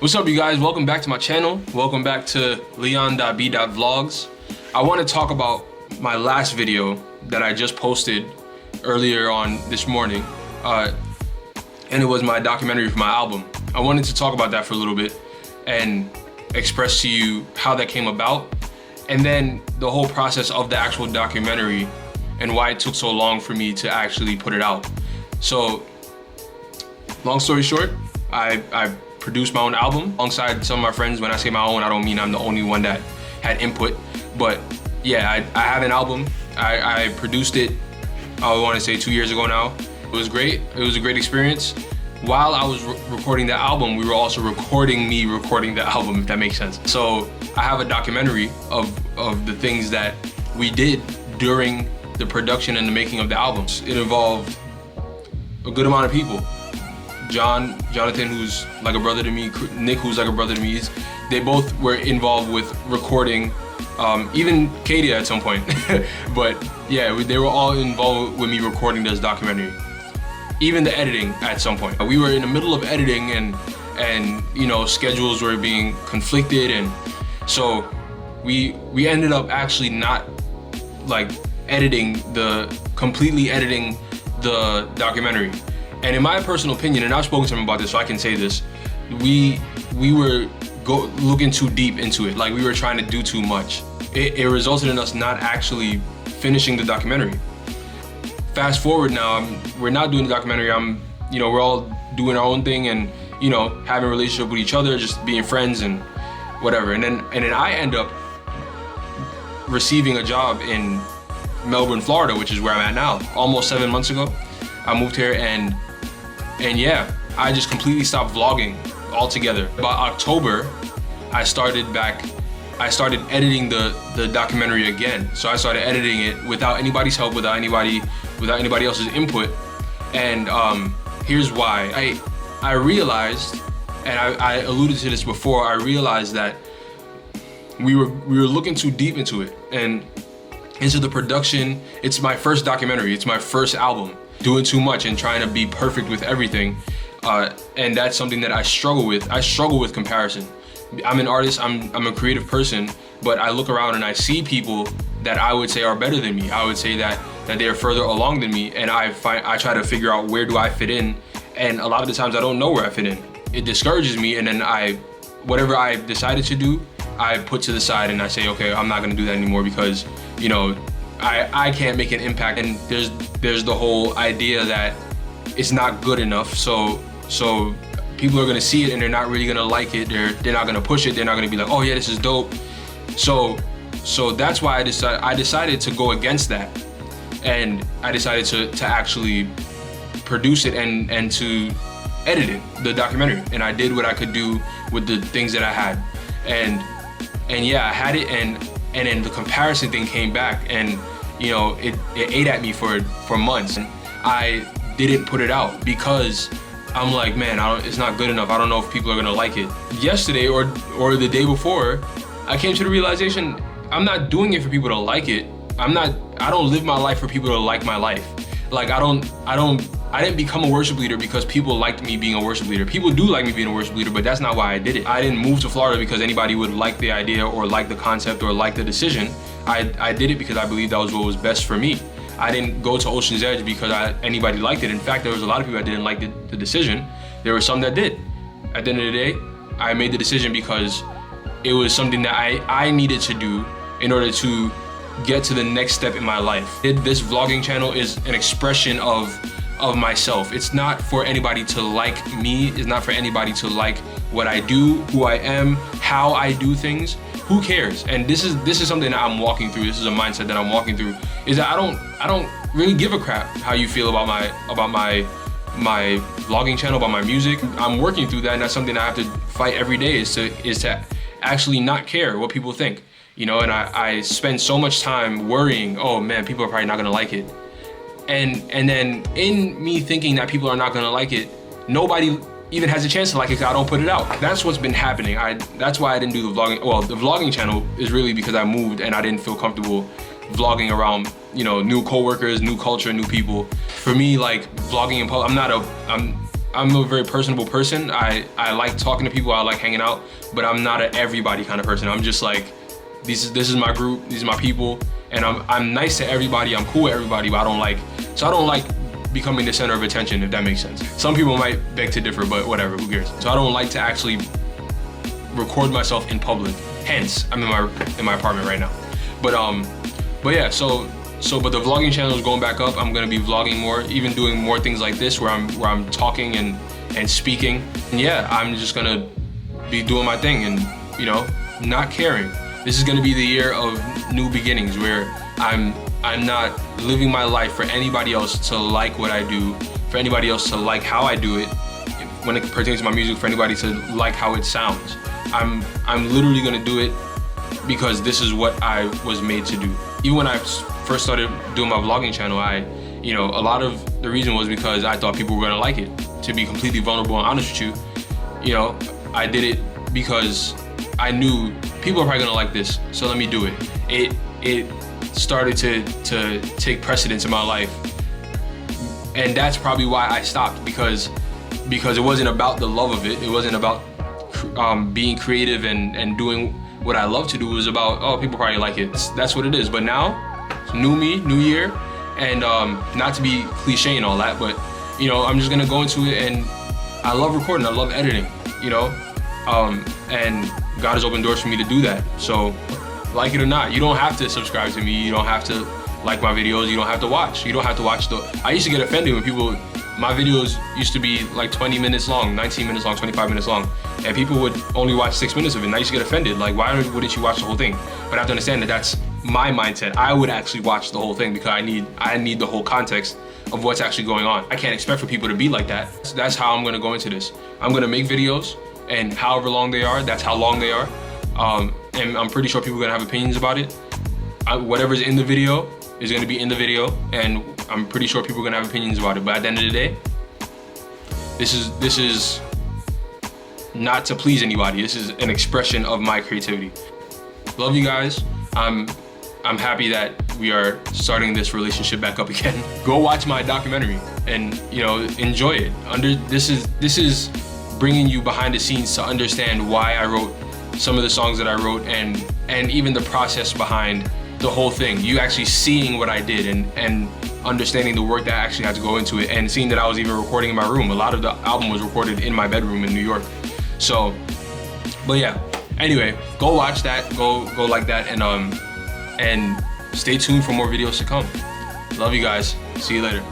What's up, you guys? Welcome back to my channel. Welcome back to Leon.B.Vlogs. I want to talk about my last video that I just posted earlier on this morning. And it was my documentary for my album. I wanted to talk about that for a little bit and express to you how that came about, and then the whole process of the actual documentary and why it took so long for me to actually put it out. So, long story short, I produced my own album alongside some of my friends. When I say my own, I don't mean I'm the only one that had input, but yeah, I have an album. I produced it, I want to say 2 years ago now. It was great. It was a great experience. While I was recording the album, we were also recording me recording the album, if that makes sense. So I have a documentary of the things that we did during the production and the making of the albums. It involved a good amount of people. Jonathan, who's like a brother to me, Nick, who's like a brother to me, they both were involved with recording, even Katie at some point. But yeah, they were all involved with me recording this documentary. Even the editing at some point. We were in the middle of editing and you know, schedules were being conflicted, and so we ended up actually not like completely editing the documentary. And in my personal opinion, and I've spoken to him about this, so I can say this, we were looking too deep into it. Like, we were trying to do too much. It resulted in us not actually finishing the documentary. Fast forward now, we're not doing the documentary. You know, we're all doing our own thing and, you know, having a relationship with each other, just being friends and whatever. And then I end up receiving a job in Melbourne, Florida, which is where I'm at now. Almost 7 months ago, I moved here, and yeah, I just completely stopped vlogging altogether. About October, I started editing the documentary again. So I started editing it without anybody's help, without anybody else's input. And here's why. I realized, and I alluded to this before, I realized that we were looking too deep into it and into the production. It's my first documentary, it's my first album. Doing too much and trying to be perfect with everything, and that's something that I struggle with. I struggle with comparison. I'm an artist, I'm a creative person, but I look around and I see people that I would say are better than me. I would say that they are further along than me, and I try to figure out where do I fit in, and a lot of the times I don't know where I fit in. It discourages me, and then whatever I decided to do, I put to the side and I say, okay, I'm not gonna do that anymore because, you know, I can't make an impact. And there's the whole idea that it's not good enough, so people are gonna see it and they're not really gonna like it. They're not gonna push it. They're not gonna be like, oh yeah, this is dope. So that's why I decided to go against that, and I decided to actually produce it and to edit it, the documentary. And I did what I could do with the things that I had, and yeah, I had it, and then the comparison thing came back, and you know, it ate at me for months. And I didn't put it out because I'm like, man, it's not good enough. I don't know if people are gonna like it. Yesterday or the day before, I came to the realization I'm not doing it for people to like it. I don't live my life for people to like my life. Like, I didn't become a worship leader because people liked me being a worship leader. People do like me being a worship leader, but that's not why I did it. I didn't move to Florida because anybody would like the idea or like the concept or like the decision. I did it because I believed that was what was best for me. I didn't go to Ocean's Edge because anybody liked it. In fact, there was a lot of people that didn't like the decision. There were some that did. At the end of the day, I made the decision because it was something that I needed to do in order to get to the next step in my life. This vlogging channel is an expression of myself. It's not for anybody to like me. It's not for anybody to like what I do, who I am, how I do things. Who cares? And this is something that I'm walking through. This is a mindset that I'm walking through. Is that I don't really give a crap how you feel about my vlogging channel, about my music. I'm working through that, and that's something I have to fight every day. Is to actually not care what people think. You know, and I spend so much time worrying, oh man, people are probably not gonna like it. And then in me thinking that people are not gonna like it, nobody even has a chance to like it because I don't put it out. That's what's been happening. That's why I didn't do the vlogging. Well, the vlogging channel is really because I moved and I didn't feel comfortable vlogging around, you know, new coworkers, new culture, new people. For me, like vlogging in public, I'm a very personable person. I like talking to people, I like hanging out, but I'm not an everybody kind of person. I'm just like, this is my group, these are my people, and I'm nice to everybody, I'm cool with everybody, but I don't like becoming the center of attention, if that makes sense. Some people might beg to differ, but whatever, who cares? So I don't like to actually record myself in public. Hence, I'm in my apartment right now. But yeah, but the vlogging channel is going back up. I'm gonna be vlogging more, even doing more things like this where I'm talking and speaking. And yeah, I'm just gonna be doing my thing and, you know, not caring. This is gonna be the year of new beginnings where I'm not living my life for anybody else to like what I do, for anybody else to like how I do it, when it pertains to my music, for anybody to like how it sounds. I'm literally gonna do it because this is what I was made to do. Even when I first started doing my vlogging channel, you know, a lot of the reason was because I thought people were gonna like it. To be completely vulnerable and honest with you know, I did it because I knew people are probably gonna like this, so let me do it. It started to take precedence in my life, and that's probably why I stopped, because it wasn't about the love of it. It wasn't about being creative and doing what I love to do. It was about, oh, people probably like it. That's what it is. But now, new me, new year, and not to be cliche and all that, but you know, I'm just gonna go into it, and I love recording, I love editing, you know, and God has opened doors for me to do that. So, like it or not, you don't have to subscribe to me, you don't have to like my videos, you don't have to watch. I used to get offended when people, my videos used to be like 20 minutes long, 19 minutes long, 25 minutes long, and people would only watch 6 minutes of it, and I used to get offended, like, why wouldn't you watch the whole thing? But I have to understand that that's my mindset. I would actually watch the whole thing because I need the whole context of what's actually going on. I can't expect for people to be like that. So that's how I'm gonna go into this. I'm gonna make videos, and however long they are, that's how long they are. And I'm pretty sure people are gonna have opinions about it. Whatever's in the video is gonna be in the video, and I'm pretty sure people are gonna have opinions about it. But at the end of the day, this is not to please anybody. This is an expression of my creativity. Love you guys. I'm happy that we are starting this relationship back up again. Go watch my documentary and, you know, enjoy it. This is bringing you behind the scenes to understand why I wrote some of the songs that I wrote, and even the process behind the whole thing. You actually seeing what I did and understanding the work that actually had to go into it, and seeing that I was even recording in my room. A lot of the album was recorded in my bedroom in New York. So, but yeah. Anyway, go watch that. Go like that, and stay tuned for more videos to come. Love you guys. See you later.